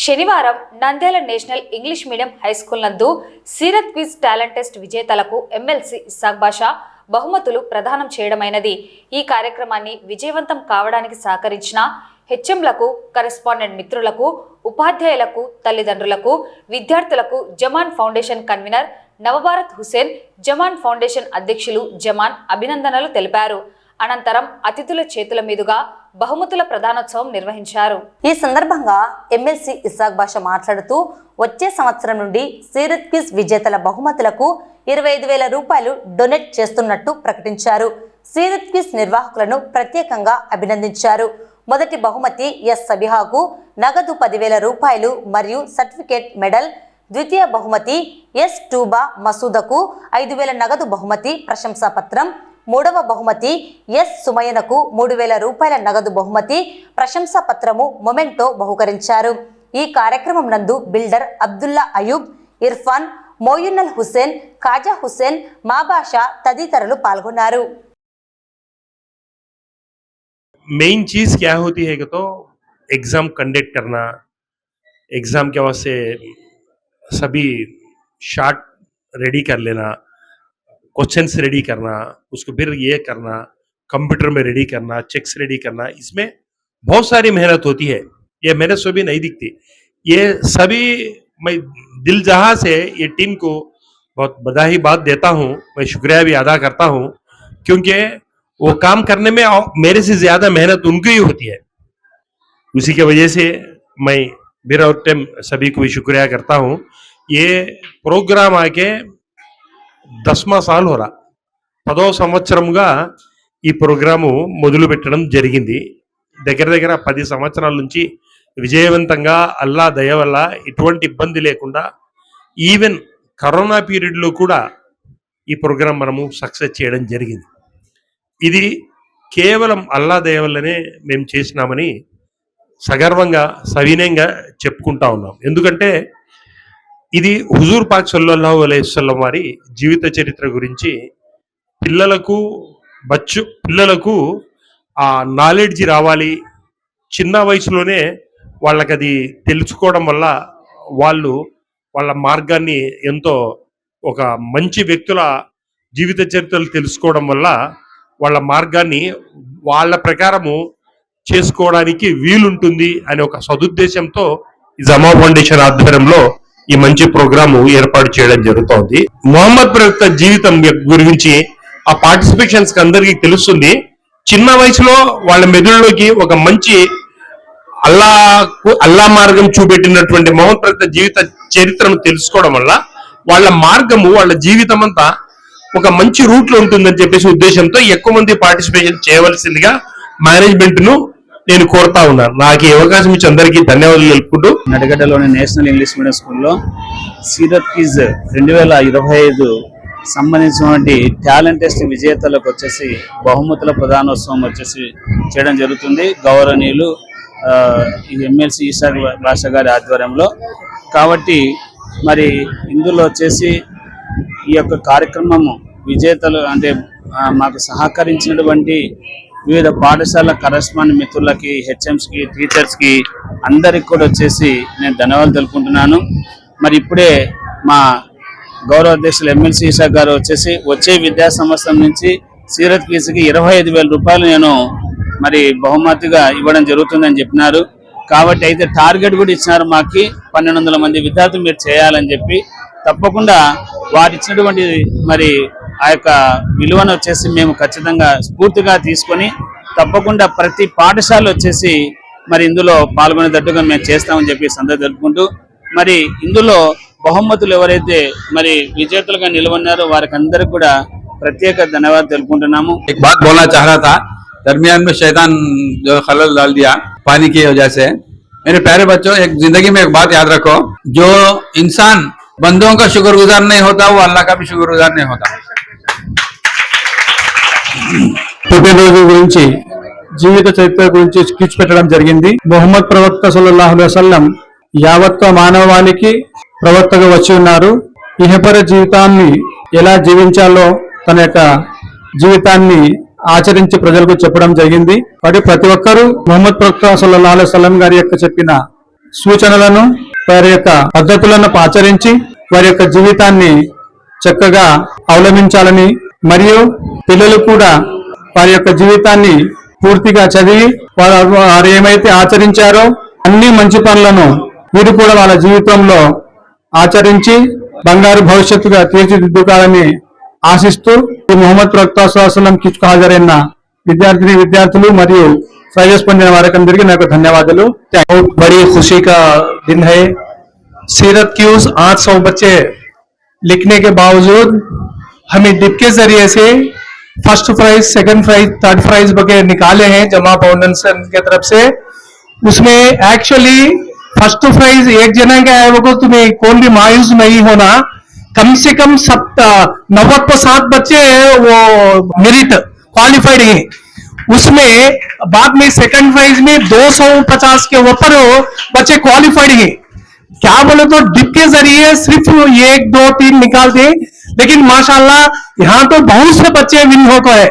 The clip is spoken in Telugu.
శనివారం Nandyal national English medium high school నందు సీరత్ క్విజ్ టాలెంట్ టెస్ట్ విజేతలకు ఎమ్మెల్సీ ఇస్సాక్ బాషా బహుమతులు ప్రదానం చేయడమైనది. ఈ కార్యక్రమాన్ని విజయవంతం కావడానికి సహకరించిన హెచ్ఎంలకు, కరెస్పాండెంట్ మిత్రులకు, ఉపాధ్యాయులకు, తల్లిదండ్రులకు, విద్యార్థులకు Zaman foundation convener Navabharat Hussain, Zaman foundation అధ్యక్షులు జమాన్ అభినందనలు తెలిపారు. అనంతరం అతిథుల చేతుల మీదుగా బహుమతుల ప్రదానోత్సవం నిర్వహించారు. ఈ సందర్భంగా ఎమ్మెల్సీ ఇస్సాక్ బాషా మాట్లాడుతూ వచ్చే సంవత్సరం నుండి సీరత్ క్విజ్ విజేతల బహుమతులకు 25,000 రూపాయలు డొనేట్ చేస్తున్నట్టు ప్రకటించారు. సీరత్ క్విజ్ నిర్వాహకులను ప్రత్యేకంగా అభినందించారు. మొదటి బహుమతి ఎస్ సబిహాకు నగదు 10,000 రూపాయలు మరియు సర్టిఫికేట్ మెడల్, ద్వితీయ బహుమతి ఎస్ టూబా మసూదకు 5,000 నగదు బహుమతి ప్రశంసా పత్రం, మూడవ బహుమతి ఎస్ సుమయనకు 3,000 రూపాయల నగదు బహుమతి ప్రశంసా పత్రము మొమెంటో బహుకరించారు. ఈ కార్యక్రమం నందు బిల్డర్ అబ్దుల్లా అయూబ్, ఇర్ఫాన్, మోయున్నల్ హుసేన్, ఖాజా హుసేన్, మాబాషా తదితరులు పాల్గొన్నారు. मेन चीज क्या होती है कि तो एग्जाम कंडक्ट करना, एग्जाम के वास्ते सभी शार्ट रेडी कर लेना, क्वेश्चंस रेडी करना, उसको फिर ये करना, कंप्यूटर में रेडी करना, चेक्स रेडी करना, इसमें बहुत सारी मेहनत होती है. ये मेहनत से भी नहीं दिखती. ये सभी मैं दिल जहां से ये टीम को बहुत बधाईबाद देता हूं. मैं शुक्रिया भी अदा करता हूं क्योंकि वो काम करने में मेरे से ज्यादा मेहनत उनकी ही होती है. उसी के वजह से मैं मेरा टाइम सभी को भी शुक्रिया करता हूं. ये प्रोग्राम आके 10वां సాల్ హోరా 10వ సంవత్సరంగా ఈ ప్రోగ్రాము మొదలు పెట్టడం జరిగింది. దగ్గర దగ్గర 10 సంవత్సరాల నుంచి విజయవంతంగా అల్లా దయ వల్ల ఎటువంటి ఇబ్బంది లేకుండా ఈవెన్ కరోనా పీరియడ్లో కూడా ఈ ప్రోగ్రాం మనము సక్సెస్ చేయడం జరిగింది. ఇది కేవలం అల్లా దయ వల్లనే మేము చేసినామని సగర్వంగా సవినయంగా చెప్పుకుంటా ఉన్నాం. ఎందుకంటే ఇది హుజూర్ పాక్ సల్లల్లాహు అలైహి వసల్లం వారి జీవిత చరిత్ర గురించి పిల్లలకు ఆ నాలెడ్జ్ రావాలి. చిన్న వయసులోనే వాళ్ళకి అది తెలుసుకోవడం వల్ల వాళ్ళ మార్గాన్ని ఎంతో ఒక మంచి వ్యక్తుల జీవిత చరిత్రలు తెలుసుకోవడం వల్ల వాళ్ళ మార్గాన్ని వాళ్ళ ప్రకారము చేసుకోవడానికి వీలుంటుంది అనే ఒక సదుద్దేశంతో ఈ జమా ఫౌండేషన్ ఆధ్వర్యంలో ఈ మంచి ప్రోగ్రాము ఏర్పాటు చేయడం జరుగుతోంది. మొహమ్మద్ ప్రవక్త జీవితం గురించి ఆ పార్టిసిపేషన్స్ అందరికీ తెలుస్తుంది. చిన్న వయసులో వాళ్ళ మెదడులోకి ఒక మంచి అల్లా మార్గం చూపెట్టినటువంటి మొహమ్మద్ ప్రవక్త జీవిత చరిత్రను తెలుసుకోవడం వల్ల వాళ్ళ మార్గము, వాళ్ళ జీవితం అంతా ఒక మంచి రూట్ లో ఉంటుందని చెప్పేసి ఉద్దేశంతో ఎక్కువ మంది పార్టిసిపేషన్ చేయవలసిందిగా మేనేజ్మెంట్ ను నేను కోరుతా ఉన్నాను. నాకు ఈ అవకాశం ఇచ్చి అందరికీ ధన్యవాదాలు తెలుపుకుంటూ నడిగడ్డలోని నేషనల్ ఇంగ్లీష్ మీడియం స్కూల్లో సీరత్ క్విజ్ 2025 సంబంధించినటువంటి టాలెంట్ టెస్ట్ విజేతలకు వచ్చేసి బహుమతుల ప్రదానోత్సవం వచ్చేసి చేయడం జరుగుతుంది. గౌరవనీయులు ఎమ్మెల్సీ ఇస్సాక్ బాషా గారి ఆధ్వర్యంలో. కాబట్టి మరి ఇందులో వచ్చేసి ఈ యొక్క కార్యక్రమము విజేతలు అంటే మాకు సహకరించినటువంటి వివిధ పాఠశాల కరెస్పాండెంట్ మిత్రులకి, హెచ్ఎంస్కి, టీచర్స్కి అందరికి కూడా వచ్చేసి నేను ధన్యవాదాలు తెలుపుకుంటున్నాను. మరి ఇప్పుడే మా గౌరవ అధ్యక్షులు ఎమ్మెల్సీ ఇస్సాక్ గారు వచ్చేసి వచ్చే విద్యా సంవత్సరం నుంచి సీరత్ క్విజ్కి 25,000 రూపాయలు నేను మరి బహుమతిగా ఇవ్వడం జరుగుతుందని చెప్పినారు. కాబట్టి అయితే టార్గెట్ కూడా ఇచ్చినారు మాకి 1,200 మంది విద్యార్థులు మీరు చేయాలని చెప్పి. తప్పకుండా వారు ఇచ్చినటువంటి మరి ఆ యొక్క విలువను వచ్చేసి మేము ఖచ్చితంగా స్ఫూర్తిగా తీసుకొని తప్పకుండా ప్రతి పాఠశాల వచ్చేసి మరి ఇందులో పాల్గొనేటట్టుగా మేము చేస్తామని చెప్పి సందర్భం తెలుపుకుంటూ మరి ఇందులో బహుమతులు ఎవరైతే మరి విజేతలుగా నిలవన్నారో వారికి అందరికి కూడా ప్రత్యేక ధన్యవాదాలు తెలుపుకుంటున్నాము. एक बात बोलना चाह रहा था, दरमियान में शैतान जो खलल डाल दिया पानी की वजह से. मेरे प्यारे बच्चों, एक जिंदगी में एक बात याद रखो, जो इंसान बंदों का शुक्रगुजार नहीं होता वो अल्लाह का भी शुक्रगुजार नहीं होता. పుట్టినరోజు గురించి జీవిత చరిత్ర గురించి స్పీచ్ పెట్టడం జరిగింది. మొహమ్మద్ ప్రవక్త సల్లల్లాహు అలైహి వసల్లం యావత్వ మానవాళికి ప్రవక్తగా వచ్చి ఉన్నారు. ఇహపర జీవితాన్ని ఎలా జీవించాలో తన యొక్క జీవితాన్ని ఆచరించి ప్రజలకు చెప్పడం జరిగింది. ప్రతి ఒక్కరూ మొహమ్మద్ ప్రవక్త సల్లల్లాహు అలైహి వసల్లం గారి యొక్క చెప్పిన సూచనలను వారి యొక్క పద్ధతులను ఆచరించి వారి యొక్క జీవితాన్ని చక్కగా అవలంబించాలని మరియు పిల్లలు కూడా వారి యొక్క జీవితాన్ని పూర్తిగా చదివి వారు ఏమైతే ఆచరించారో అన్ని మంచి పనులను వీరు కూడా వాళ్ళ జీవితంలో ఆచరించి బంగారు భవిష్యత్తుగా తీర్చిదిద్దుకోవాలని ఆశిస్తూ ఈ మొహమ్మద్ ప్రవక్త సల్లల్లాహు అలైహి వసల్లం కిచ్కు హాజరైన విద్యార్థులు మరియు ప్రైజెస్ పొందిన వారికి నాకు ధన్యవాదాలు. बड़ी खुशी का दिन है. सीरत क्यूज 800 बच्चे लिखने के बावजूद हमें डिप के जरिए से first prize, second prize, third prize वगैरह निकाले हैं जमा फाउंडेशन के तरफ से. उसमें एक्चुअली फर्स्ट प्राइज एक जना का है, वो तुम्हें कौन भी मायूस नहीं होना. कम से कम 90% बच्चे हैं वो मेरिट क्वालिफाइड हैं. उसमें बाद में सेकंड प्राइज में 250 के ऊपर बच्चे क्वालिफाइड हैं. क्या बोले तो डिप के जरिए सिर्फ 1, 2, 3 निकालते, लेकिन माशाल्लाह यहाँ तो बहुत से बच्चे विन होते हैं.